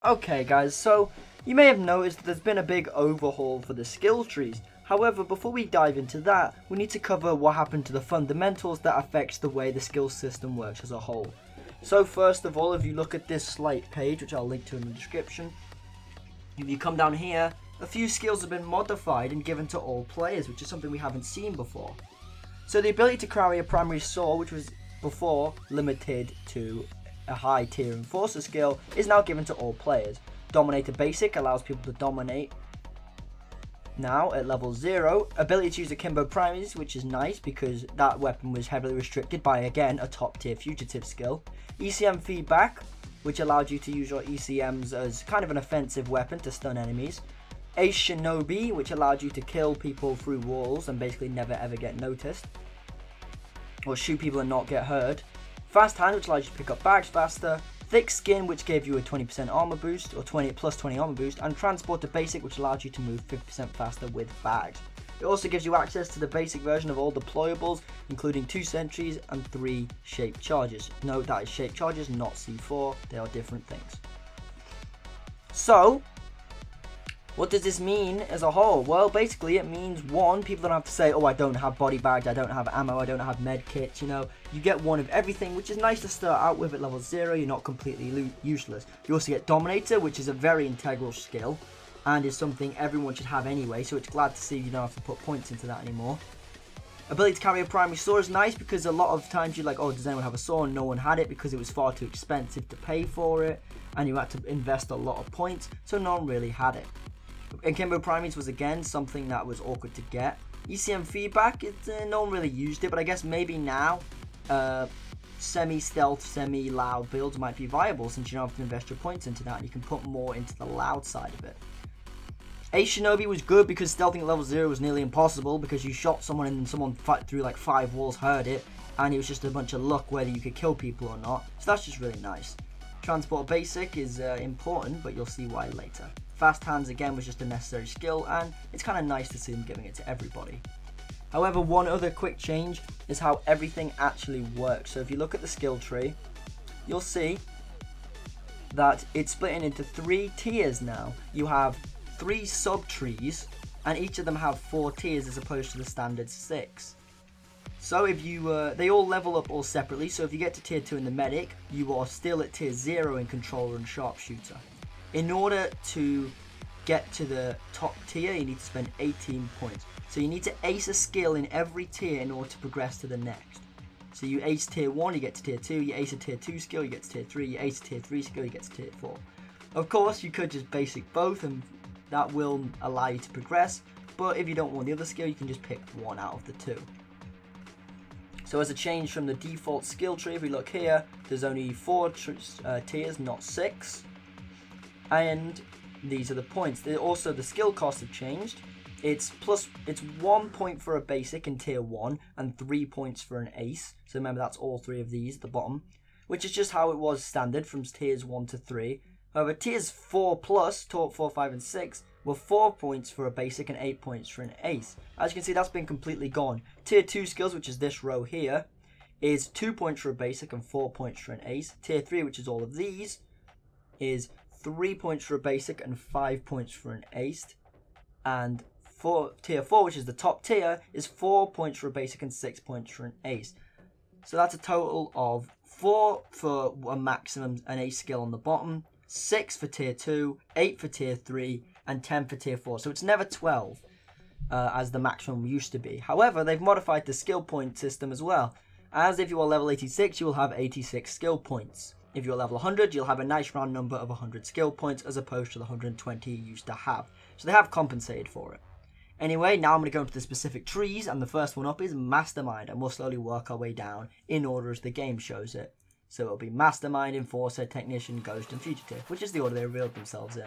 Okay guys, so you may have noticed there's been a big overhaul for the skill trees. However, before we dive into that, we need to cover what happened to the fundamentals that affects the way the skill system works as a whole. So first of all, if you look at this Slate page, which I'll link to in the description, if you come down here, a few skills have been modified and given to all players, which is something we haven't seen before. So the ability to carry a primary sword, which was before limited to a high tier enforcer skill, is now given to all players. Dominator basic allows people to dominate now at level 0. Ability to use akimbo primaries, which is nice because that weapon was heavily restricted by, again, a top tier fugitive skill. ECM feedback, which allowed you to use your ECMs as kind of an offensive weapon to stun enemies. Ace Shinobi, which allowed you to kill people through walls and basically never ever get noticed, or shoot people and not get hurt. Fast Hand, which allows you to pick up bags faster. Thick Skin, which gave you a 20% armor boost, or 20 armor boost. And Transporter Basic, which allowed you to move 50% faster with bags. It also gives you access to the basic version of all deployables, including 2 sentries and 3 shaped charges. Note that is shaped charges, not C4. They are different things. So, what does this mean as a whole? Well, basically it means, one, people don't have to say, oh, I don't have body bags, I don't have ammo, I don't have med kits, you know. You get one of everything, which is nice to start out with at level 0. You're not completely useless. You also get Dominator, which is a very integral skill and is something everyone should have anyway, so it's glad to see you don't have to put points into that anymore. Ability to carry a primary sword is nice because a lot of times you're like, oh, does anyone have a sword? No one had it because it was far too expensive to pay for it and you had to invest a lot of points, so no one really had it. Akimbo primaries was again something that was awkward to get. ECM feedback, no one really used it, but I guess maybe now semi-stealth, semi-loud builds might be viable since you don't have to invest your points into that and you can put more into the loud side of it. Ace Shinobi was good because stealthing at level 0 was nearly impossible because you shot someone and someone through like 5 walls heard it and it was just a bunch of luck whether you could kill people or not, so that's just really nice. Transport basic is important, but you'll see why later. Fast Hands again was just a necessary skill and it's kind of nice to see them giving it to everybody. However, one other quick change is how everything actually works. So if you look at the skill tree, you'll see that it's splitting into 3 tiers now. You have 3 sub-trees and each of them have 4 tiers as opposed to the standard 6. So if you, they all level up all separately, so if you get to tier 2 in the medic, you are still at tier 0 in controller and sharpshooter. In order to get to the top tier, you need to spend 18 points. So you need to ace a skill in every tier in order to progress to the next. So you ace tier 1, you get to tier 2, you ace a tier 2 skill, you get to tier 3, you ace a tier 3 skill, you get to tier 4. Of course, you could just basic both and that will allow you to progress, but if you don't want the other skill, you can just pick one out of the 2. So as a change from the default skill tree, if we look here, there's only 4 tiers, not 6. And these are the points. Also, the skill costs have changed. It's 1 point for a basic in tier 1 and 3 points for an ace. So remember, that's all 3 of these at the bottom, which is just how it was standard from tiers 1 to 3. However, tiers 4 plus, 4, 5, and 6 were 4 points for a basic and 8 points for an ace. As you can see, that's been completely gone. Tier 2 skills, which is this row here, is 2 points for a basic and 4 points for an ace. Tier 3, which is all of these, is 3 points for a basic and 5 points for an ace. And for tier 4, which is the top tier, is 4 points for a basic and 6 points for an ace. So that's a total of 4 for a maximum an ace skill on the bottom, 6 for tier 2, 8 for tier 3, and 10 for tier 4. So it's never 12 as the maximum used to be. However, they've modified the skill point system as well. As if you are level 86, you will have 86 skill points. If you're level 100, you'll have a nice round number of 100 skill points as opposed to the 120 you used to have. So they have compensated for it. Anyway, now I'm going to go into the specific trees, and the first one up is Mastermind, and we'll slowly work our way down in order as the game shows it. So it'll be Mastermind, Enforcer, Technician, Ghost, and Fugitive, which is the order they revealed themselves in.